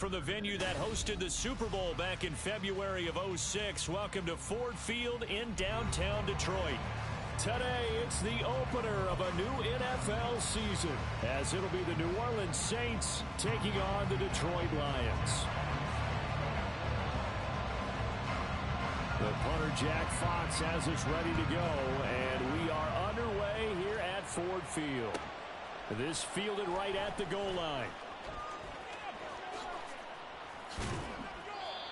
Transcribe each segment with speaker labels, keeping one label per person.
Speaker 1: From the venue that hosted the Super Bowl back in February of '06, welcome to Ford Field in downtown Detroit. Today, it's the opener of a new NFL season, as it'll be the New Orleans Saints taking on the Detroit Lions. The punter, Jack Fox, has us ready to go, and we are underway here at Ford Field. This fielded right at the goal line.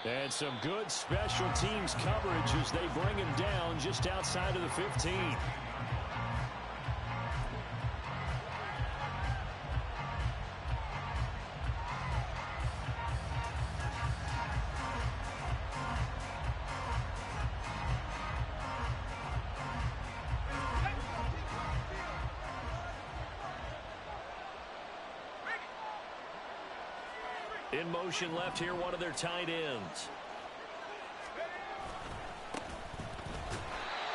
Speaker 1: And some good special teams coverage as they bring him down just outside of the 15. In motion left here, one of their tight ends.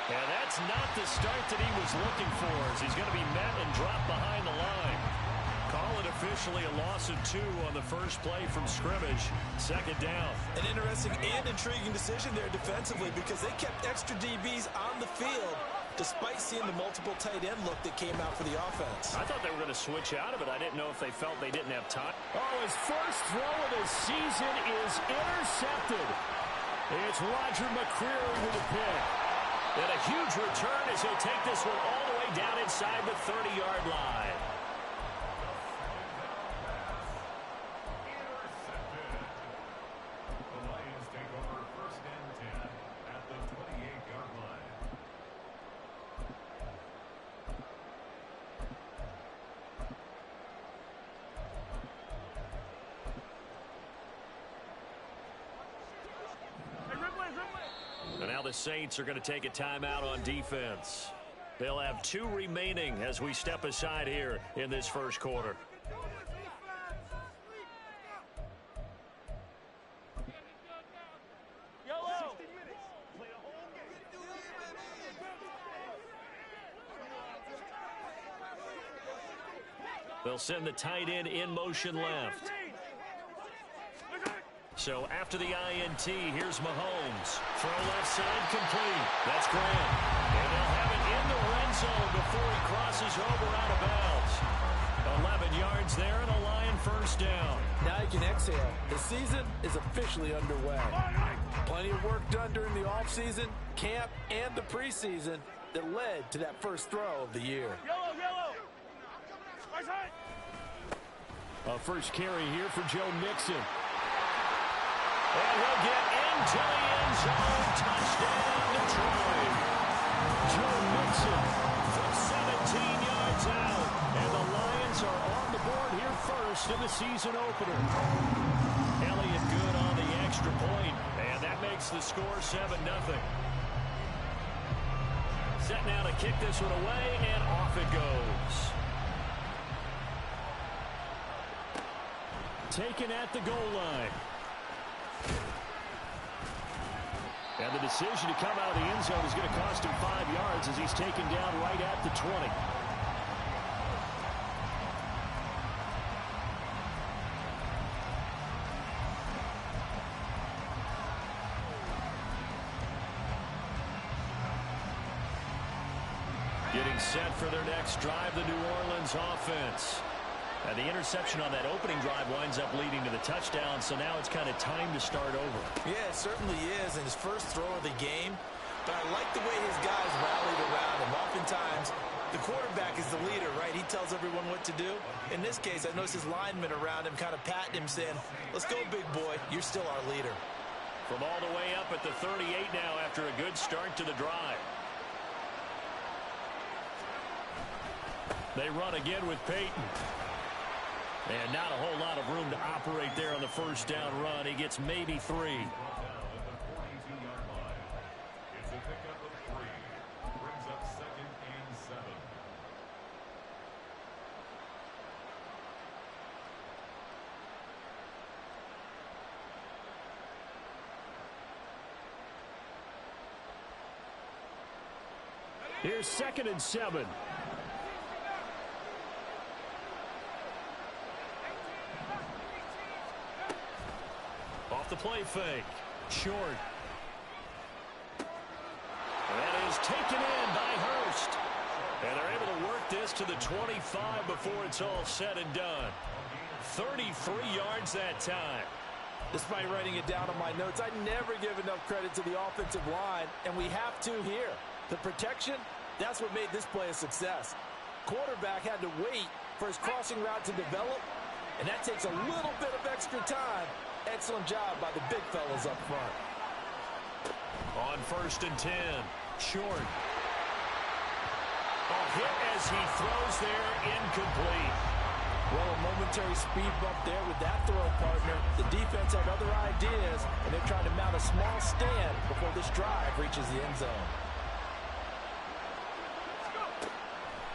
Speaker 1: And that's not the start that he was looking for, as he's going to be met and dropped behind the line. Call it officially a loss of 2 on the first play from scrimmage. Second down.
Speaker 2: An interesting and intriguing decision there defensively, because they kept extra DBs on the field despite seeing the multiple tight end look that came out for the offense.
Speaker 1: I thought they were going to switch out of it. I didn't know if they felt they didn't have time. Oh, his first throw of the season is intercepted. It's Roger McCreary with a pick. And a huge return as he'll take this one all the way down inside the 30-yard line. And now the Saints are going to take a timeout on defense. They'll have 2 remaining as we step aside here in this first quarter. They'll send the tight end in motion left. So after the INT, here's Mahomes. Throw left side complete. That's Grant. And they'll have it in the red zone before he crosses over out of bounds. 11 yards there and a Lion first down.
Speaker 2: Now you can exhale. The season is officially underway. Plenty of work done during the offseason, camp, and the preseason that led to that first throw of the year.
Speaker 3: Yellow. Right side.
Speaker 1: A first carry here for Joe Mixon. And he'll get into the end zone. Touchdown, Detroit. Joe Mixon from 17 yards out. And the Lions are on the board here first in the season opener. Elliott good on the extra point. And that makes the score 7-0. Set now to kick this one away, and off it goes. Taken at the goal line. And the decision to come out of the end zone is going to cost him 5 yards as he's taken down right at the 20. Getting set for their next drive, the New Orleans offense. And the interception on that opening drive winds up leading to the touchdown, so now it's kind of time to start over.
Speaker 2: Yeah, it certainly is in his first throw of the game, but I like the way his guys rallied around him. Oftentimes, the quarterback is the leader, right? He tells everyone what to do. In this case, I noticed his linemen around him kind of patting him, saying, let's go, big boy. You're still our leader.
Speaker 1: From all the way up at the 38 now after a good start to the drive. They run again with Peyton. And not a whole lot of room to operate there on the first down run. He gets maybe 3. Here's 2nd and 7. the play fake. Short. That is taken in by Hurst. And they're able to work this to the 25 before it's all said and done. 33 yards that time.
Speaker 2: Despite writing it down on my notes, I never give enough credit to the offensive line, and we have to here. The protection, that's what made this play a success. Quarterback had to wait for his crossing route to develop, and that takes a little bit of extra time. Excellent job by the big fellas up front.
Speaker 1: On 1st and 10, short. A hit as he throws there, incomplete.
Speaker 2: Well, a momentary speed bump there with that throw, partner. The defense had other ideas, and they're trying to mount a small stand before this drive reaches the end zone.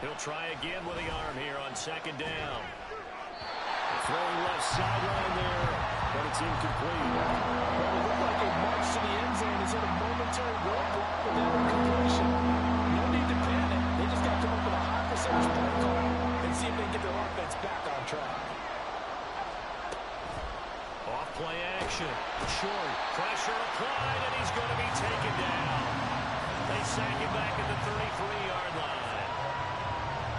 Speaker 1: He'll try again with the arm here on 2nd down. Throwing left sideline there, but it's incomplete.
Speaker 2: Well, it looked like a march to the end zone is in a momentary roadblock with that incompletion. No need to panic. They just got to come up with a high percentage play call and see if they can get their offense back on track.
Speaker 1: Off play action. Short. Pressure applied, and he's going to be taken down. They sack him back at the 33-yard line.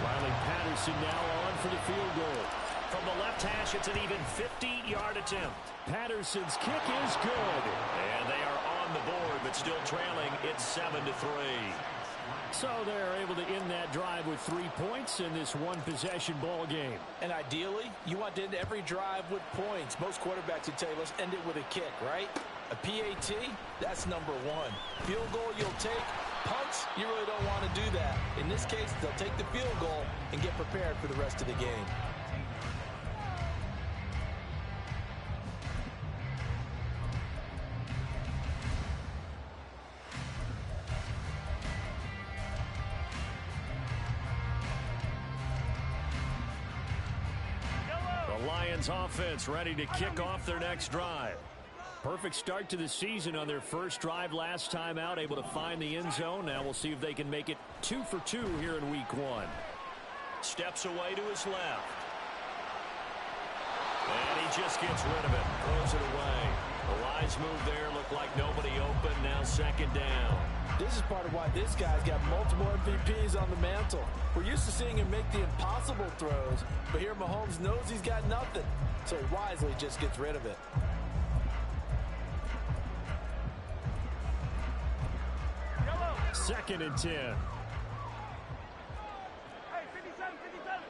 Speaker 1: Riley Patterson now on for the field goal. From the left hash, it's an even 50-yard attempt. Patterson's kick is good. And they are on the board, but still trailing. It's 7-3. So they're able to end that drive with 3 points in this one-possession ball game.
Speaker 2: And ideally, you want to end every drive with points. Most quarterbacks would tell you, let's end it with a kick, right? A PAT, that's number 1. Field goal you'll take. Punts, you really don't want to do that. In this case, they'll take the field goal and get prepared for the rest of the game.
Speaker 1: The Lions offense ready to kick off their next drive. Perfect start to the season on their first drive last time out, able to find the end zone. Now we'll see if they can make it 2 for 2 here in week 1. Steps away to his left. And he just gets rid of it, throws it away. The lines move there, look like nobody open, now 2nd down.
Speaker 2: This is part of why this guy's got multiple MVPs on the mantle. We're used to seeing him make the impossible throws, but here Mahomes knows he's got nothing, so he wisely just gets rid of it.
Speaker 3: Yellow.
Speaker 1: 2nd and 10.
Speaker 3: Hey, 57, 57.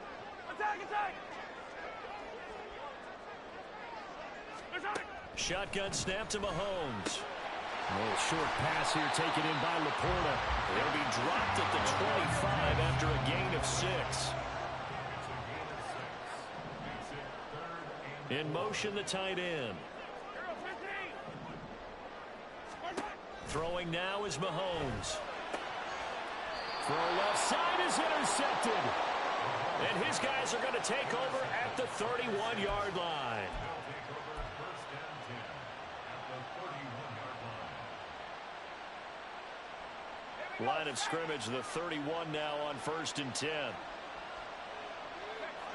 Speaker 3: Attack, attack. Attack.
Speaker 1: Shotgun snap to Mahomes. A little short pass here taken in by Laporta. They'll be dropped at the 25 after a gain of 6. In motion, the tight end. Throwing now is Mahomes. Throw left side is intercepted. And his guys are going to take over at the 31-yard line. Line of scrimmage, the 31 now on 1st and 10.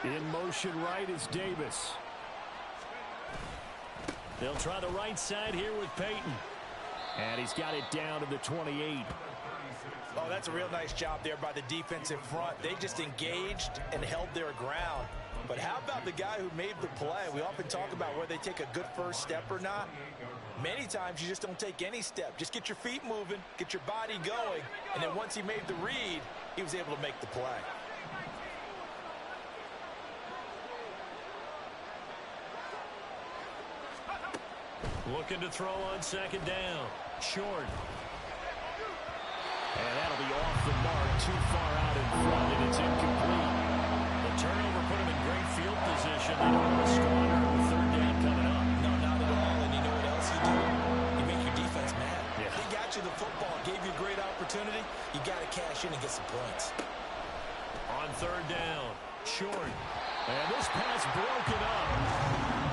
Speaker 1: In motion right is Davis. They'll try the right side here with Peyton. And he's got it down to the 28.
Speaker 2: Oh, that's a real nice job there by the defensive front. They just engaged and held their ground. But how about the guy who made the play? We often talk about whether they take a good first step or not. Many times you just don't take any step. Just get your feet moving, get your body going, and then once he made the read, he was able to make the play.
Speaker 1: Looking to throw on 2nd down. Short. And that'll be off the mark, too far out in front, and it's incomplete. The turnover put him in great field position. They don't want to squander with 3rd down coming up.
Speaker 2: No, not at all, and you know what else you do? You make your defense mad.
Speaker 1: Yeah.
Speaker 2: They got you the football, gave you a great opportunity. You got to cash in and get some points.
Speaker 1: On 3rd down. Short. And this pass broken up.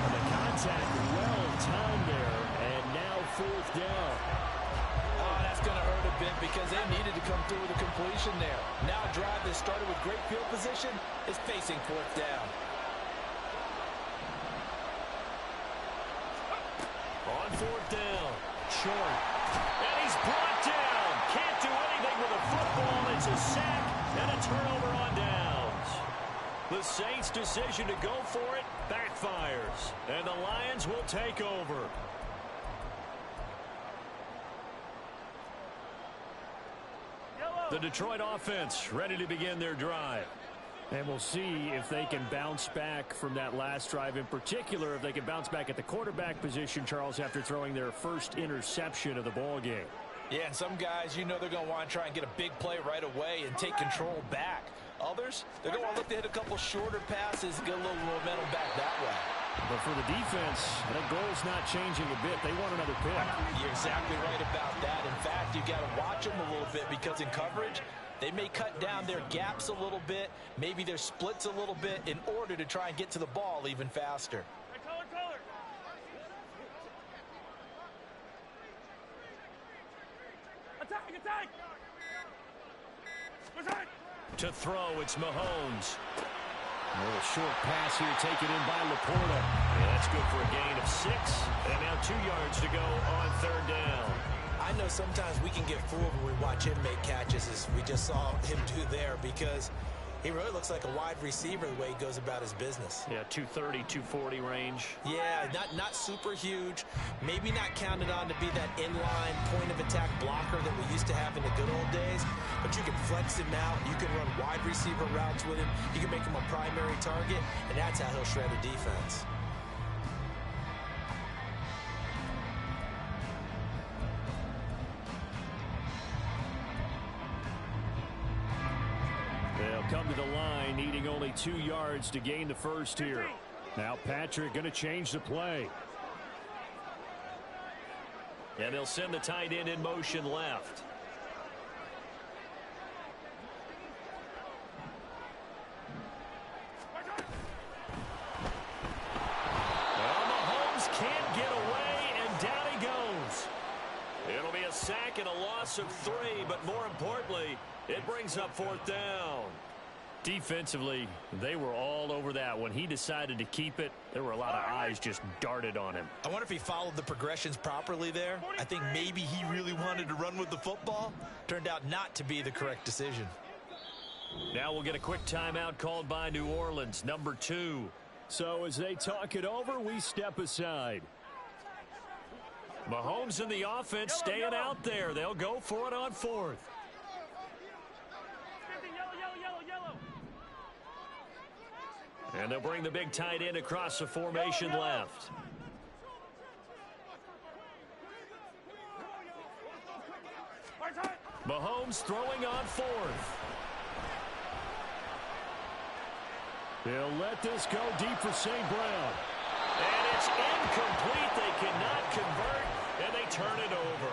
Speaker 1: And the contact well timed there, and now 4th down.
Speaker 2: Oh, that's going to hurt a bit because they needed to come through with a completion there. Now a drive that started with great field position is facing 4th down.
Speaker 1: On fourth down. Short. And he's brought down. Can't do anything with a football. It's a sack and a turnover on downs. The Saints' decision to go for it backfires. And the Lions will take over. The Detroit offense ready to begin their drive. And we'll see if they can bounce back from that last drive. In particular, if they can bounce back at the quarterback position, Charles, after throwing their first interception of the ball game.
Speaker 2: Yeah, and some guys, you know they're going to want to try and get a big play right away and take control back. Others, they're going to want to look to hit a couple shorter passes, get a little momentum back that way.
Speaker 1: But for the defense, that goal's not changing a bit. They want another pick.
Speaker 2: You're exactly right about that. In fact, you've got to watch them a little bit because in coverage, they may cut down their gaps a little bit, maybe their splits a little bit in order to try and get to the ball even faster.
Speaker 3: Attack!
Speaker 1: To throw, it's Mahomes. A little short pass here taken in by Laporta. Yeah, that's good for a gain of 6. And now 2 yards to go on third down.
Speaker 2: I know sometimes we can get fooled when we watch him make catches, as we just saw him do there, because he really looks like a wide receiver the way he goes about his business.
Speaker 1: Yeah, 230, 240 range.
Speaker 2: Yeah, not super huge. Maybe not counted on to be that inline point-of-attack blocker that we used to have in the good old days. But you can flex him out. You can run wide receiver routes with him. You can make him a primary target, and that's how he'll shred a defense.
Speaker 1: They'll come to the line, needing only 2 yards to gain the first here. Now Patrick going to change the play. And they'll send the tight end in motion left. Well, Mahomes can't get away, and down he goes. It'll be a sack and a loss of 3, but more importantly, it brings up fourth down. Defensively, they were all over that. When he decided to keep it, there were a lot of eyes just darted on him.
Speaker 2: I wonder if he followed the progressions properly there. I think maybe he really wanted to run with the football. Turned out not to be the correct decision.
Speaker 1: Now we'll get a quick timeout called by New Orleans, number 2. So as they talk it over, we step aside. Mahomes and the offense staying out there. They'll go for it on fourth.
Speaker 3: Yellow.
Speaker 1: And they'll bring the big tight end across the formation left. Mahomes throwing on fourth. He'll let this go deep for St. Brown. And it's incomplete. They cannot convert, and they turn it over.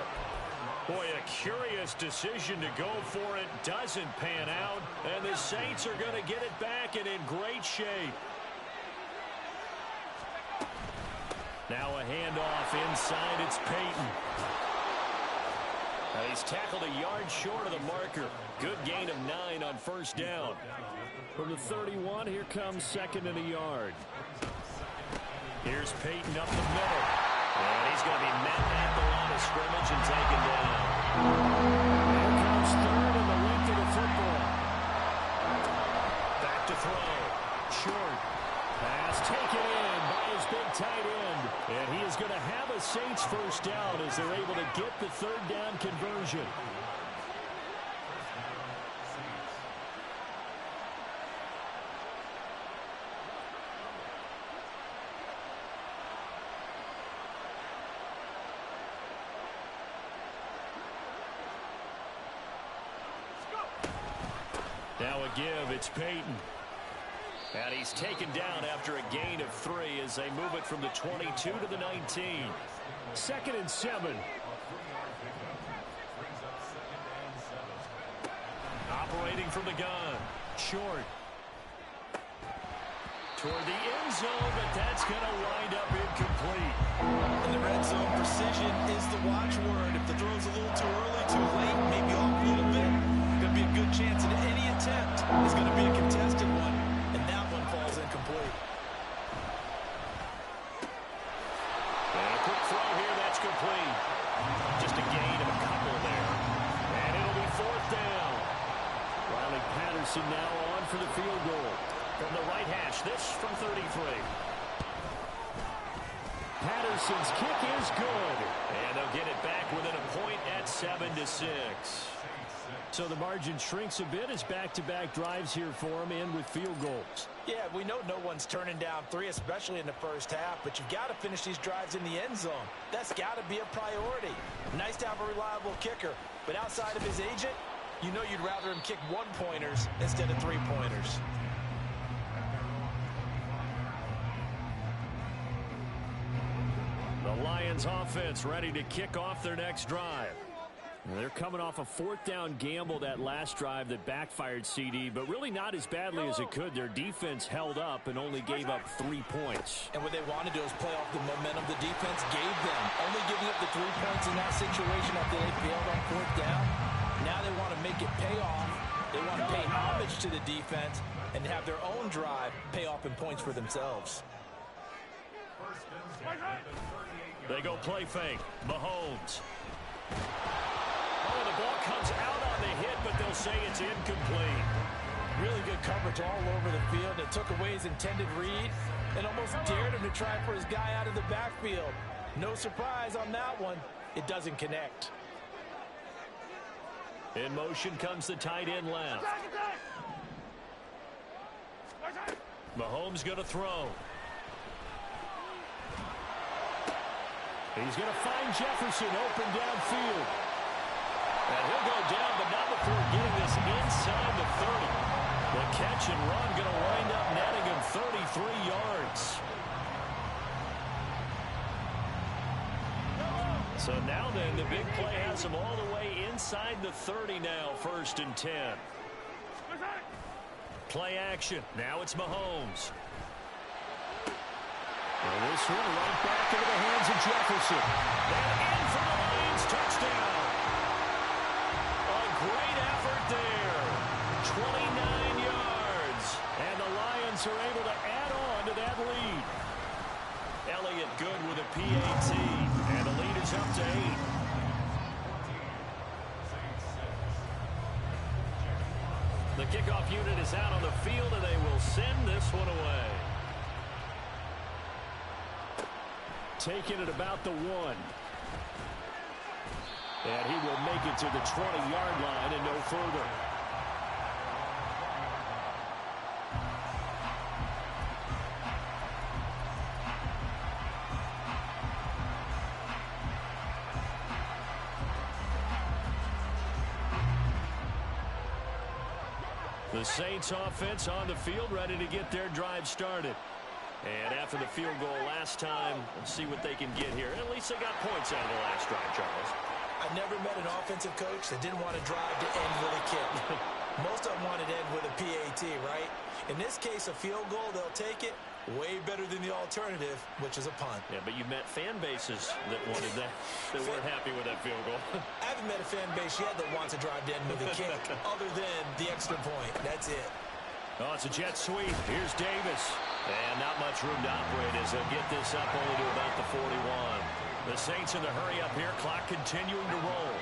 Speaker 1: Boy, a curious decision to go for it. Doesn't pan out, and the Saints are going to get it back and in great shape. Now a handoff inside. It's Peyton. Now he's tackled a yard short of the marker. Good gain of 9 on first down. From the 31, here comes second and a yard. Here's Peyton up the middle. And he's going to be met at the line of scrimmage and taken down. Here comes third and the length of the football. Back to throw. Short. Pass taken in by his big tight end. And he is going to have a Saints first down as they're able to get the third down conversion. Now a give, it's Peyton. And he's taken down after a gain of 3 as they move it from the 22 to the 19. Second and 7. Operating from the gun. Short. Toward the end zone, but that's going to wind up incomplete.
Speaker 2: In the red zone, precision is the watchword. If the throw's a little too early, too late, maybe off a little bit, going to be a good chance that any attempt is going to be a contested one, and that one falls incomplete.
Speaker 1: And a quick throw here complete. Just a gain of a couple there. And it'll be fourth down. Riley Patterson now on for the field goal. From the right hash, this from 33. Patterson's kick is good. And they'll get it back within a point at 7-6. So the margin shrinks a bit as back-to-back drives here for them and with field goals.
Speaker 2: Yeah, we know no one's turning down 3, especially in the first half, but you've got to finish these drives in the end zone. That's got to be a priority. Nice to have a reliable kicker, but outside of his agent, you know you'd rather him kick 1-pointers instead of 3-pointers.
Speaker 1: The Lions offense ready to kick off their next drive. They're coming off a fourth down gamble that last drive that backfired CD, but really not as badly as it could. Their defense held up and only gave up 3 points.
Speaker 2: And what they wanted to do is play off the momentum the defense gave them. Only giving up the 3 points in that situation after they failed on fourth down. Now they want to make it pay off. They want to pay homage to the defense and have their own drive pay off in points for themselves.
Speaker 1: They go play fake. Mahomes. Oh, the ball comes out on the hit, but they'll say it's incomplete.
Speaker 2: Really good coverage all over the field. It took away his intended read and almost dared him to try for his guy out of the backfield. No surprise on that one. It doesn't connect.
Speaker 1: In motion comes the tight end left. Mahomes going to throw. He's going to find Jefferson open downfield. And he'll go down, but not before getting this inside the 30. The catch and run going to wind up netting him 33 yards. So now then, the big play has him all the way inside the 30 now, 1st and 10. Play action. Now it's Mahomes. And this one right back into the hands of Jefferson. And in for the Lions, touchdown. A great effort there. 29 yards. And the Lions are able to add on to that lead. Elliott good with a PAT. And the lead is up to 8. The kickoff unit is out on the field, and they will send this one away. Taking it about the 1. And he will make it to the 20-yard line and no further. The Saints offense on the field ready to get their drive started. And after the field goal last time, let's see what they can get here. At least they got points out of the last drive, Charles.
Speaker 2: I've never met an offensive coach that didn't want to drive to end with a kick. Most of them wanted to end with a PAT, right? In this case, a field goal, they'll take it. Way better than the alternative, which is a punt.
Speaker 1: Yeah, but you met fan bases that wanted that, that weren't happy with that field goal.
Speaker 2: I haven't met a fan base yet that wants to drive to end with a kick, other than the extra point. That's it.
Speaker 1: Oh, it's a jet sweep. Here's Davis. And not much room to operate as they'll get this up only to about the 41. The Saints in the hurry up here. Clock continuing to roll.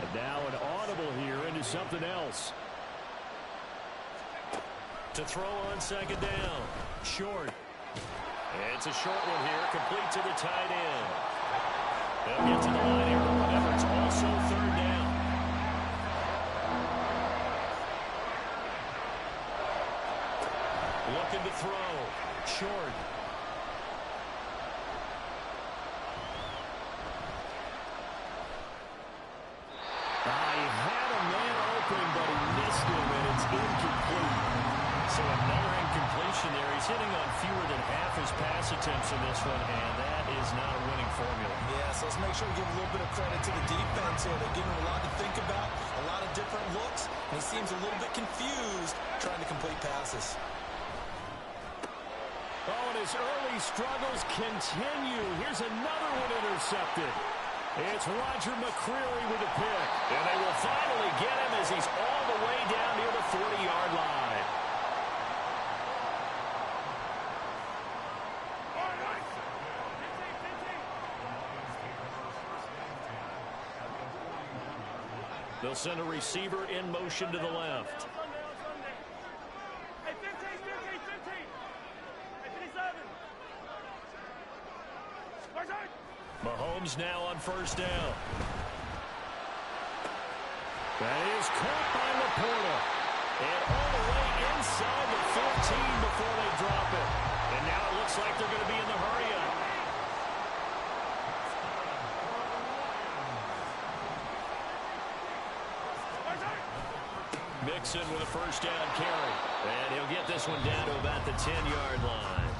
Speaker 1: And now an audible here into something else. To throw on 2nd down. Short. It's a short one here. Complete to the tight end. They'll get to the line here. However, it's also 3rd down. Looking to throw. Short. He had a man open, but he missed him, and it's incomplete. So another incompletion there. He's hitting on fewer than half his pass attempts in this one, and that is not a winning formula.
Speaker 2: Yeah, so let's make sure we give a little bit of credit to the defense here. They're giving him a lot to think about, a lot of different looks, and he seems a little bit confused trying to complete passes.
Speaker 1: Oh, and his early struggles continue. Here's another one intercepted. It's Roger McCreary with a pick. And they will finally get him as he's all the way down near the 40-yard line. They'll send a receiver in motion to the left.
Speaker 3: Hey, 15, 15. Hey, 57.
Speaker 1: Mahomes now on first down. That is caught by Laporta. And all the way inside the 15 before they drop it. And now it looks like they're going to be in the hurry-up. Mixon with a first down carry. And he'll get this one down to about the 10-yard line.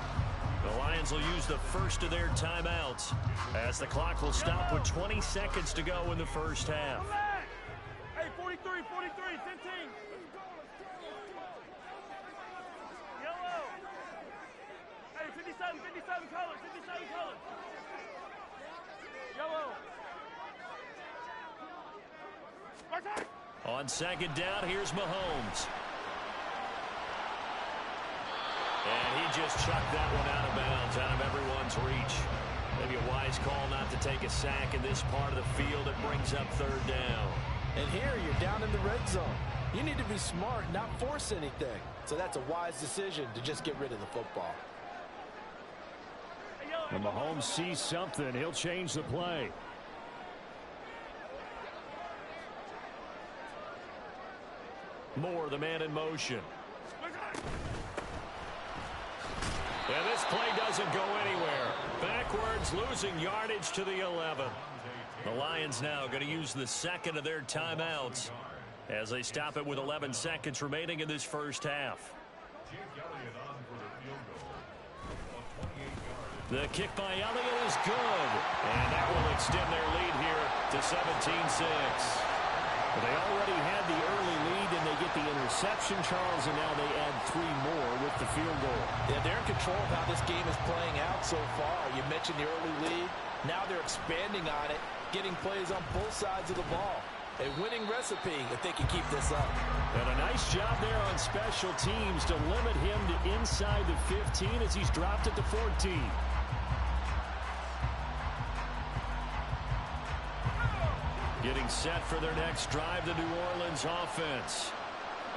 Speaker 1: The Lions will use the first of their timeouts as the clock will stop with 20 seconds to go in the first half.
Speaker 3: Hey, 43, 15. Yellow. Hey, 57 colors, Yellow.
Speaker 1: On second down, here's Mahomes. And he just chucked that one out of bounds, out of everyone's reach. Maybe a wise call not to take a sack in this part of the field. It brings up third down.
Speaker 2: And here you're down in the red zone. You need to be smart, not force anything. So that's a wise decision to just get rid of the football.
Speaker 1: When Mahomes sees something, he'll change the play. Moore, the man in motion. And this play doesn't go anywhere. Backwards, losing yardage to the 11. The Lions now going to use the second of their timeouts as they stop it with 11 seconds remaining in this first half. The kick by Elliott is good. And that will extend their lead here to 17-6. They already had the early lead, and they get the interception, Charles, and now they add 3 more with the field goal.
Speaker 2: Yeah, they're in control of how this game is playing out so far. You mentioned the early lead. Now they're expanding on it, getting plays on both sides of the ball. A winning recipe if they can keep this up.
Speaker 1: And a nice job there on special teams to limit him to inside the 15 as he's dropped it to 14. Getting set for their next drive, the New Orleans offense.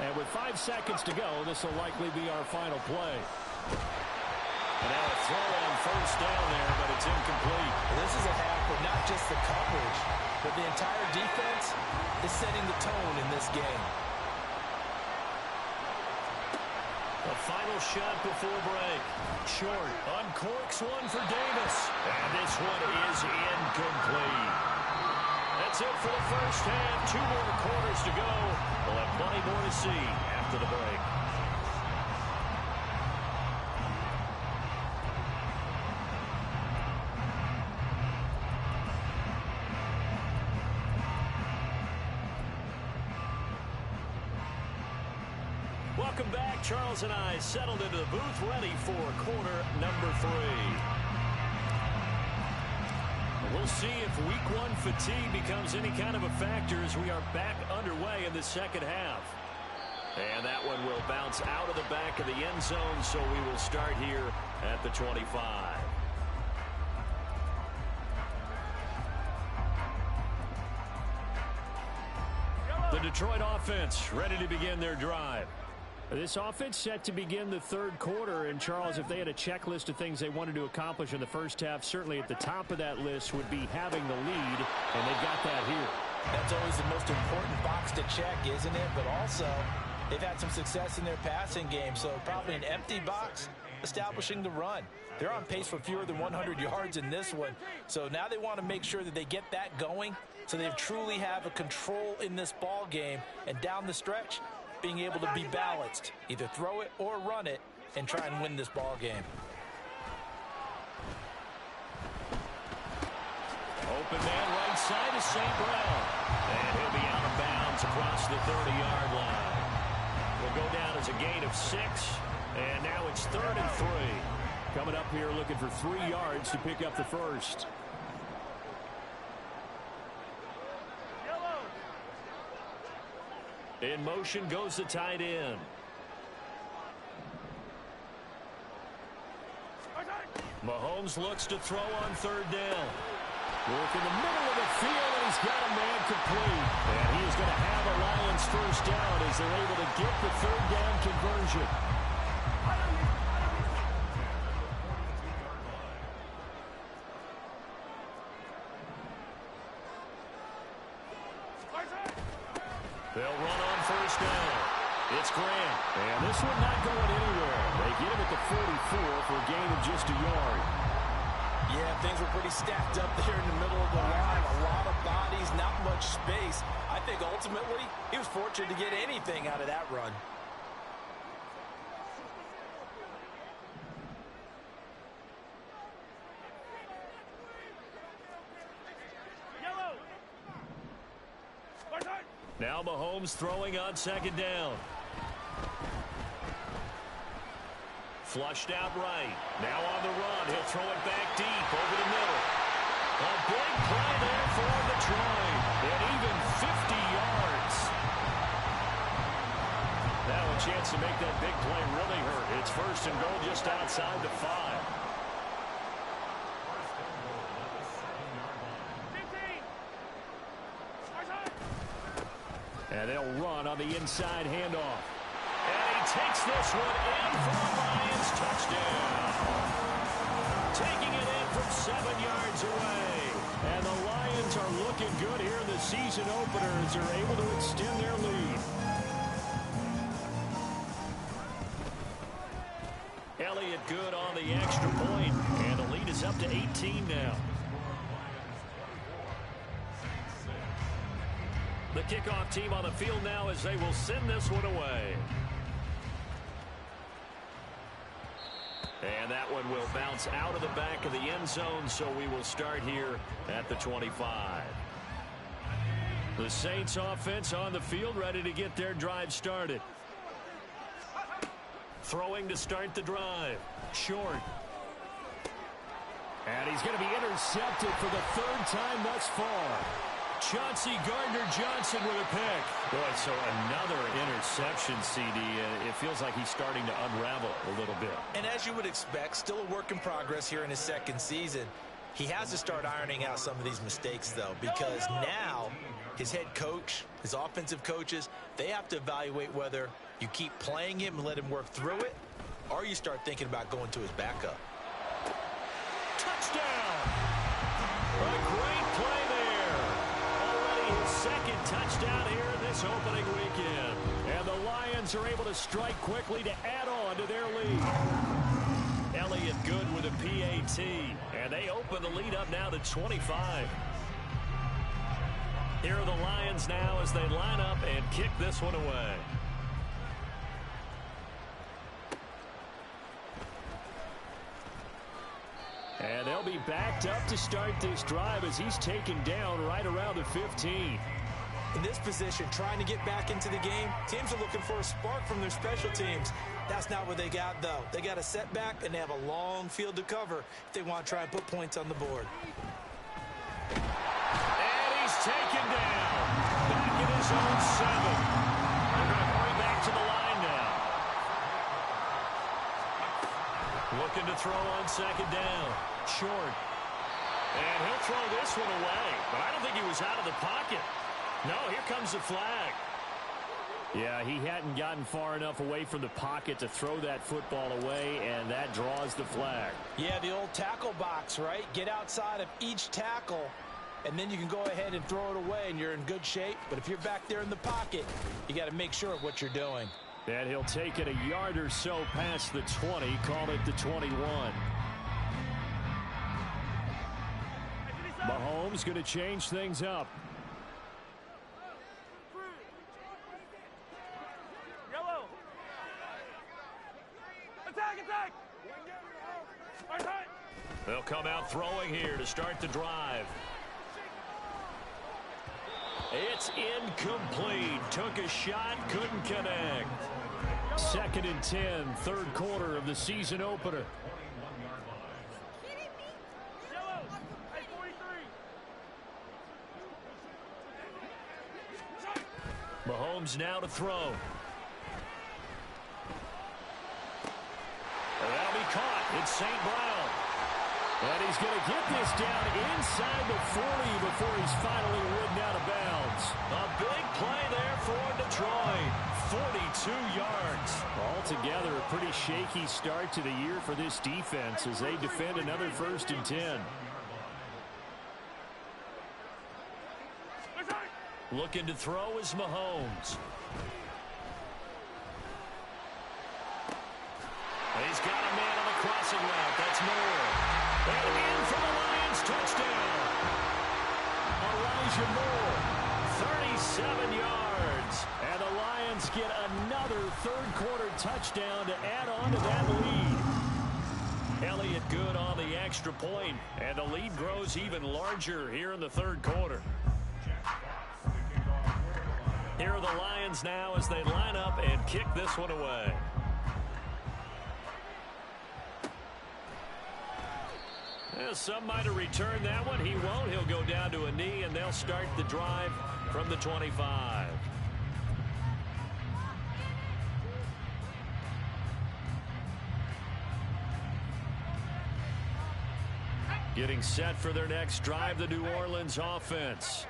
Speaker 1: And with 5 seconds to go, this will likely be our final play. And now a throw on first down there, but it's incomplete.
Speaker 2: This is a half where not just the coverage, but the entire defense is setting the tone in this game.
Speaker 1: A final shot before break. Short, uncorks one for Davis. And this one is incomplete. That's it for the first half. 2 more quarters to go. We'll have plenty more to see after the break. Welcome back. Charles and I settled into the booth ready for quarter number 3. We'll see if week 1 fatigue becomes any kind of a factor as we are back underway in the second half. And that one will bounce out of the back of the end zone, so we will start here at the 25. The Detroit offense ready to begin their drive. This offense set to begin the third quarter, and Charles, if they had a checklist of things they wanted to accomplish in the first half, certainly at the top of that list would be having the lead, and they've got that here.
Speaker 2: That's always the most important box to check, isn't it? But also, they've had some success in their passing game, so probably an empty box establishing the run. They're on pace for fewer than 100 yards in this one, so now they want to make sure that they get that going so they truly have a control in this ball game, and down the stretch, being able to be balanced, either throw it or run it, and try and win this ball game.
Speaker 1: Open man right side is St. Brown. And he'll be out of bounds across the 30-yard line. Will go down as a gain of 6, and now it's 3rd and 3. Coming up here looking for 3 yards to pick up the first. In motion goes the tight end. Mahomes looks to throw on 3rd down. Work in the middle of the field, and he's got a man complete. And he is going to have a Lions first down as they're able to get the third down conversion. They'll run on first down. It's Grant. And this one not going anywhere. They get him at the 44 for a gain of just a yard.
Speaker 2: Yeah, things were pretty stacked up there in the middle of the line. A lot of bodies, not much space. I think ultimately he was fortunate to get anything out of that run.
Speaker 1: Now Mahomes throwing on second down. Flushed out right. Now on the run. He'll throw it back deep over the middle. A big play there for Detroit. And even 50 yards. Now a chance to make that big play really hurt. It's first and goal just outside the 5. And they'll run on the inside handoff. And he takes this one in for a Lions touchdown. Taking it in from 7 yards away. And the Lions are looking good here in the season opener as they're able to extend their lead. Elliott good on the extra point. And the lead is up to 18 now. The kickoff team on the field now as they will send this one away. And that one will bounce out of the back of the end zone, so we will start here at the 25. The Saints offense on the field ready to get their drive started. Throwing to start the drive. Short. And he's going to be intercepted for the third time thus far. Chauncey Gardner-Johnson with a pick. Boy, so another interception, CD. It feels like he's starting to unravel a little bit.
Speaker 2: And as you would expect, still a work in progress here in his second season. He has to start ironing out some of these mistakes, though, because now his head coach, his offensive coaches, they have to evaluate whether you keep playing him and let him work through it, or you start thinking about going to his backup.
Speaker 1: Touchdown! A great play there. His second touchdown here in this opening weekend. And the Lions are able to strike quickly to add on to their lead. Elliott good with a PAT. And they open the lead up now to 25. Here are the Lions now as they line up and kick this one away. And they'll be backed up to start this drive as he's taken down right around the 15.
Speaker 2: In this position, trying to get back into the game, teams are looking for a spark from their special teams. That's not what they got, though. They got a setback, and they have a long field to cover if they want to try and put points on the board.
Speaker 1: And he's taken down. Back in his own 7. They're going to hurry back to the line now. Looking to throw on second down. Short. And he'll throw this one away. But I don't think he was out of the pocket. No, here comes the flag. Yeah, he hadn't gotten far enough away from the pocket to throw that football away, and that draws the flag.
Speaker 2: Yeah, the old tackle box, right? Get outside of each tackle, and then you can go ahead and throw it away, and you're in good shape. But if you're back there in the pocket, you got to make sure of what you're doing.
Speaker 1: And he'll take it a yard or so past the 20, call it the 21. Mahomes going to change things up.
Speaker 3: Yellow. Attack, attack.
Speaker 1: They'll come out throwing here to start the drive. It's incomplete. Took a shot, couldn't connect. 2nd and 10, third quarter of the season opener. Mahomes now to throw. That'll be caught. It's St. Brown. And he's going to get this down inside the 40 before before he's finally ridden out of bounds.
Speaker 2: A big play there for Detroit. 42 yards.
Speaker 1: Altogether, a pretty shaky start to the year for this defense as they defend another 1st and 10.
Speaker 2: Looking to throw is Mahomes.
Speaker 1: He's got a man on the crossing route. That's Moore. And in for the Lions touchdown. Elijah Moore, 37 yards. And the Lions get another 3rd quarter touchdown to add on to that lead. Elliott good on the extra point, and the lead grows even larger here in the 3rd quarter. Here are the Lions now as they line up and kick this one away. Some might have returned that one. He won't. He'll go down to a knee, and they'll start the drive from the 25. Getting set for their next drive, the New Orleans offense.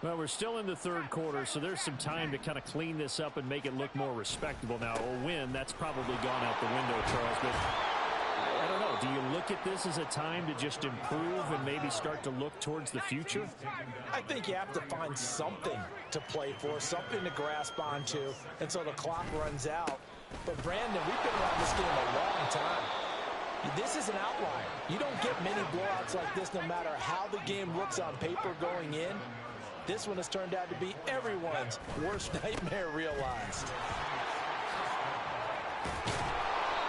Speaker 1: Well, we're still in the 3rd quarter, so there's some time to kind of clean this up and make it look more respectable. Now, a win, that's probably gone out the window, Charles, but I don't know. Do you look at this as a time to just improve and maybe start to look towards the future?
Speaker 2: I think you have to find something to play for, something to grasp onto until the clock runs out. But, Brandon, we've been around this game a long time. This is an outlier. You don't get many blowouts like this no matter how the game looks on paper going in. This one has turned out to be everyone's worst nightmare realized.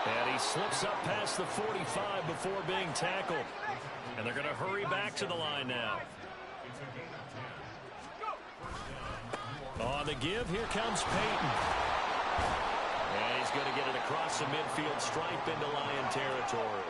Speaker 1: And he slips up past the 45 before being tackled. And they're going to hurry back to the line now. On the give, here comes Peyton. And he's going to get it across the midfield stripe into Lion territory.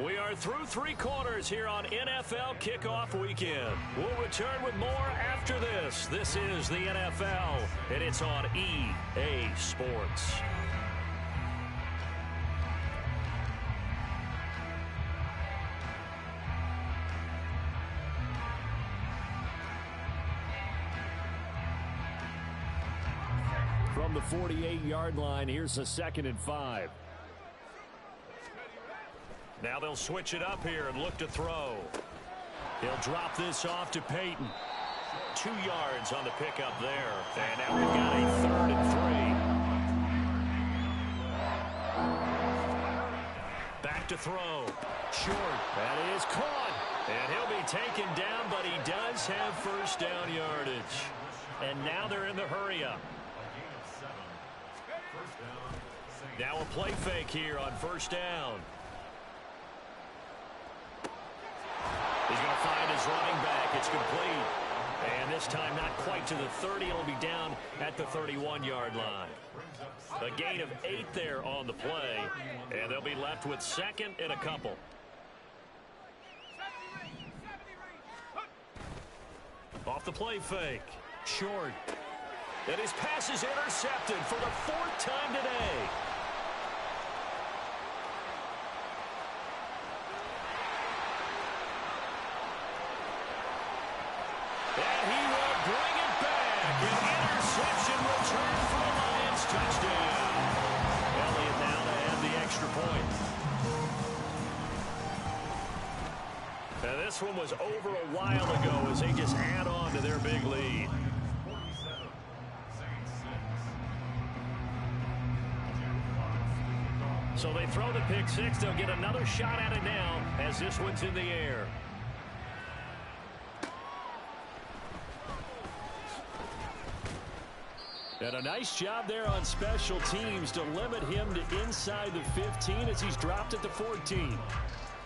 Speaker 1: We are through 3 quarters here on NFL Kickoff Weekend. We'll return with more after this. This is the NFL, and it's on EA Sports. From the 48-yard line, here's a 2nd and 5. Now they'll switch it up here and look to throw. He'll drop this off to Peyton. 2 yards on the pickup there. And now we've got a 3rd and 3. Back to throw. Short. That is caught. And he'll be taken down, but he does have 1st down yardage. And now they're in the hurry-up. Now a play fake here on 1st down. He's going to find his running back. It's complete. And this time not quite to the 30. It'll be down at the 31-yard line. A gain of 8 there on the play. And they'll be left with 2nd and a couple. Off the play fake. Short. And his pass is intercepted for the 4th time today. And he will bring it back. An interception return for the Lions touchdown. Elliott now to add the extra point. And this one was over a while ago as they just add on to their big lead. So they throw the pick six. They'll get another shot at it now as this one's in the air. And a nice job there on special teams to limit him to inside the 15 as he's dropped at the 14.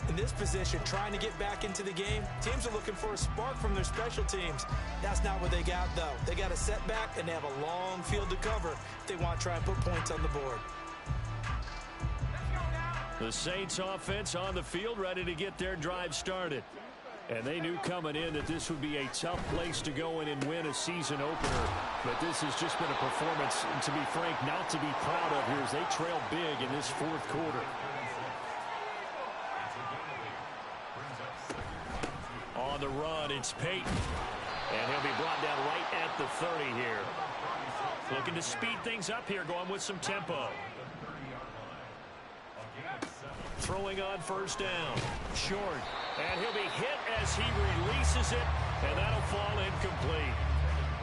Speaker 2: In this position, trying to get back into the game, teams are looking for a spark from their special teams. That's not what they got, though. They got a setback, and they have a long field to cover if they want to try and put points on the board.
Speaker 1: The Saints offense on the field, ready to get their drive started. And they knew coming in that this would be a tough place to go in and win a season opener. But this has just been a performance, to be frank, not to be proud of here as they trail big in this 4th quarter. On the run, it's Peyton. And he'll be brought down right at the 30 here. Looking to speed things up here, going with some tempo. Throwing on first down. Short. And he'll be hit as he releases it. And that'll fall incomplete.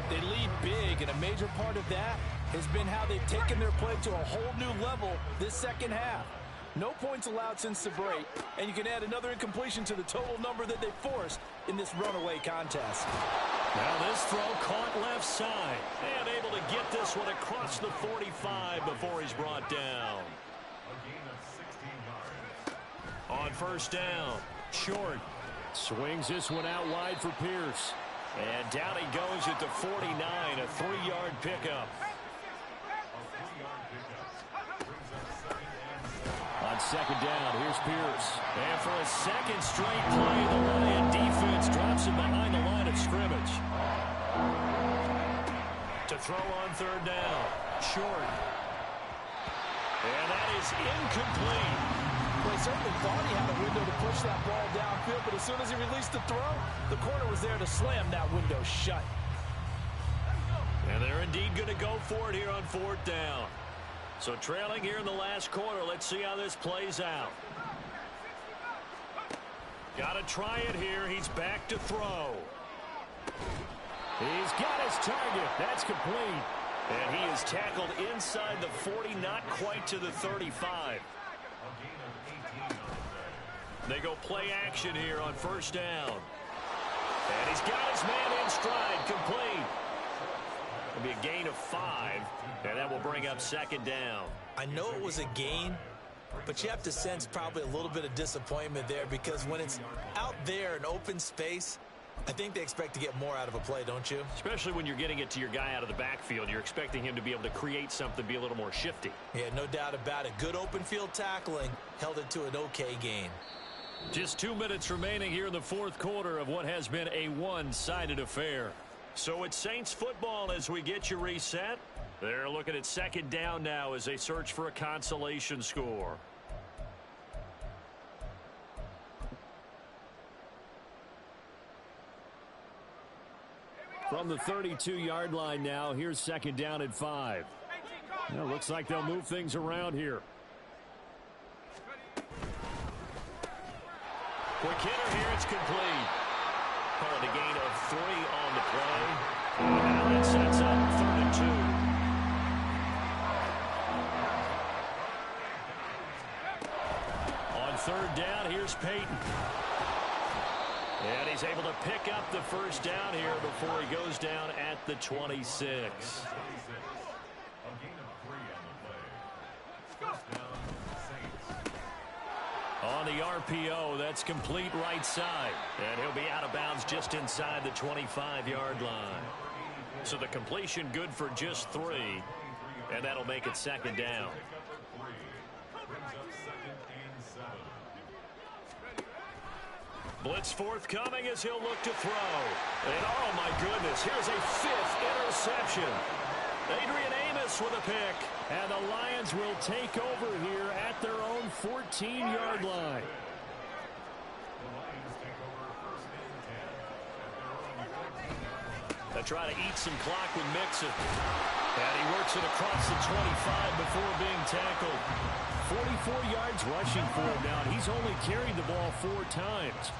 Speaker 2: They lead big, and a major part of that has been how they've taken their play to a whole new level this second half. No points allowed since the break, and you can add another incompletion to the total number that they forced in this runaway contest.
Speaker 1: Now this throw caught left side, and able to get this one across the 45 before he's brought down. On first down, Short swings this one out wide for Pierce. And down he goes at the 49, a 3-yard pickup. On second down, here's Pierce. And for a second straight play, the Lion defense drops him behind the line of scrimmage. To throw on third down, Short. And that is incomplete.
Speaker 2: Well, he certainly thought he had a window to push that ball downfield, but as soon as he released the throw, the corner was there to slam that window shut.
Speaker 1: And they're indeed going to go for it here on fourth down. So trailing here in the last quarter, let's see how this plays out. Got to try it here. He's back to throw. He's got his target. That's complete. And he is tackled inside the 40, not quite to the 35. They go play action here on first down. And he's got his man in stride, complete. It'll be a gain of 5, and that will bring up second down.
Speaker 2: I know it was a gain, but you have to sense probably a little bit of disappointment there, because when it's out there in open space, I think they expect to get more out of a play, don't you?
Speaker 1: Especially when you're getting it to your guy out of the backfield. You're expecting him to be able to create something, be a little more shifty.
Speaker 2: Yeah, no doubt about it. Good open field tackling held it to an okay gain.
Speaker 1: Just 2 minutes remaining here in the fourth quarter of what has been a one-sided affair. So it's Saints football as we get you reset. They're looking at second down now as they search for a consolation score. From the 32-yard line now, here's second down at 5. Well, looks like they'll move things around here. Quick hitter here, it's complete. Calling a gain of 3 on the play. And now that sets up 3rd and 2. On third down, here's Peyton. And he's able to pick up the first down here before he goes down at the 26. On the RPO, that's complete right side. And he'll be out of bounds just inside the 25-yard line. So the completion good for just 3. And that'll make it second down. Blitz forthcoming as he'll look to throw. And oh my goodness, here's a 5th interception. Adrian Amos with a pick. And the Lions will take over here at their own 14-yard line. They try to eat some clock with Mixon. And he works it across the 25 before being tackled. 44 yards rushing for him now. And he's only carried the ball 4 times.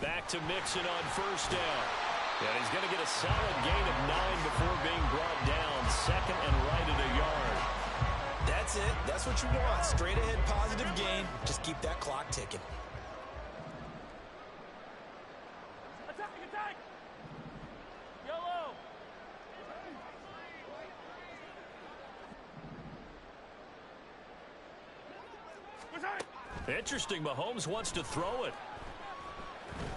Speaker 1: Back to Mixon on first down. And he's going to get a solid gain of 9 before being brought down. Second and right at a yard.
Speaker 2: That's it. That's what you want. Straight ahead positive gain. Just keep that clock ticking.
Speaker 3: Attack! Attack! Yellow!
Speaker 1: Interesting. Mahomes wants to throw it.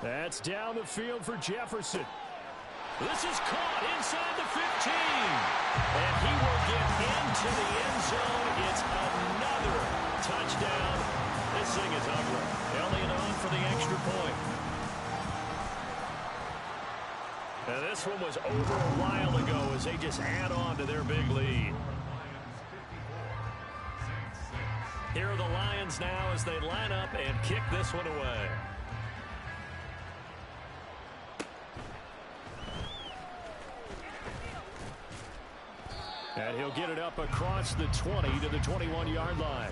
Speaker 1: That's down the field for Jefferson. This is caught inside the 15. And he will get into the end zone. It's another touchdown. This thing is ugly. Elliott on for the extra point. And this one was over a while ago as they just add on to their big lead. Here are the Lions now as they line up and kick this one away. And he'll get it up across the 20 to the 21-yard line.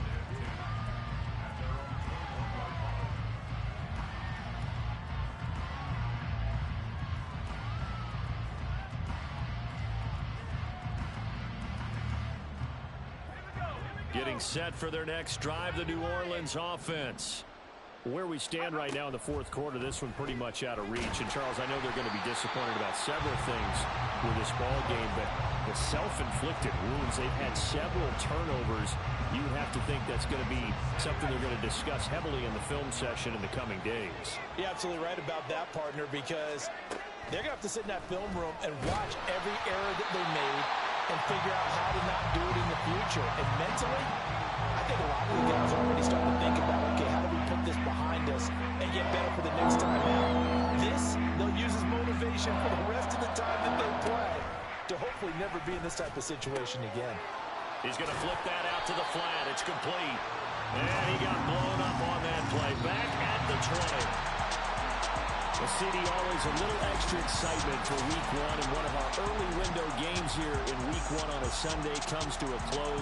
Speaker 1: Getting set for their next drive, the New Orleans offense. Where we stand right now in the fourth quarter, this one pretty much out of reach. And, Charles, I know they're going to be disappointed about several things with this ball game, but the self-inflicted wounds, they've had several turnovers. You would have to think that's going to be something they're going to discuss heavily in the film session in the coming days.
Speaker 2: You're absolutely right about that, partner, because they're going to have to sit in that film room and watch every error that they made and figure out how to not do it in the future. And mentally, I think a lot of the guys are already starting to think about, okay, how do we put this behind us and get better for the next time out? This, they'll use as motivation for the rest of the time that they play to hopefully never be in this type of situation again.
Speaker 1: He's going to flip that out to the flat. It's complete. And he got blown up on that play. Back at the 20. The CD always a little extra excitement for week one, and one of our early window games here in week one on a Sunday comes to a close.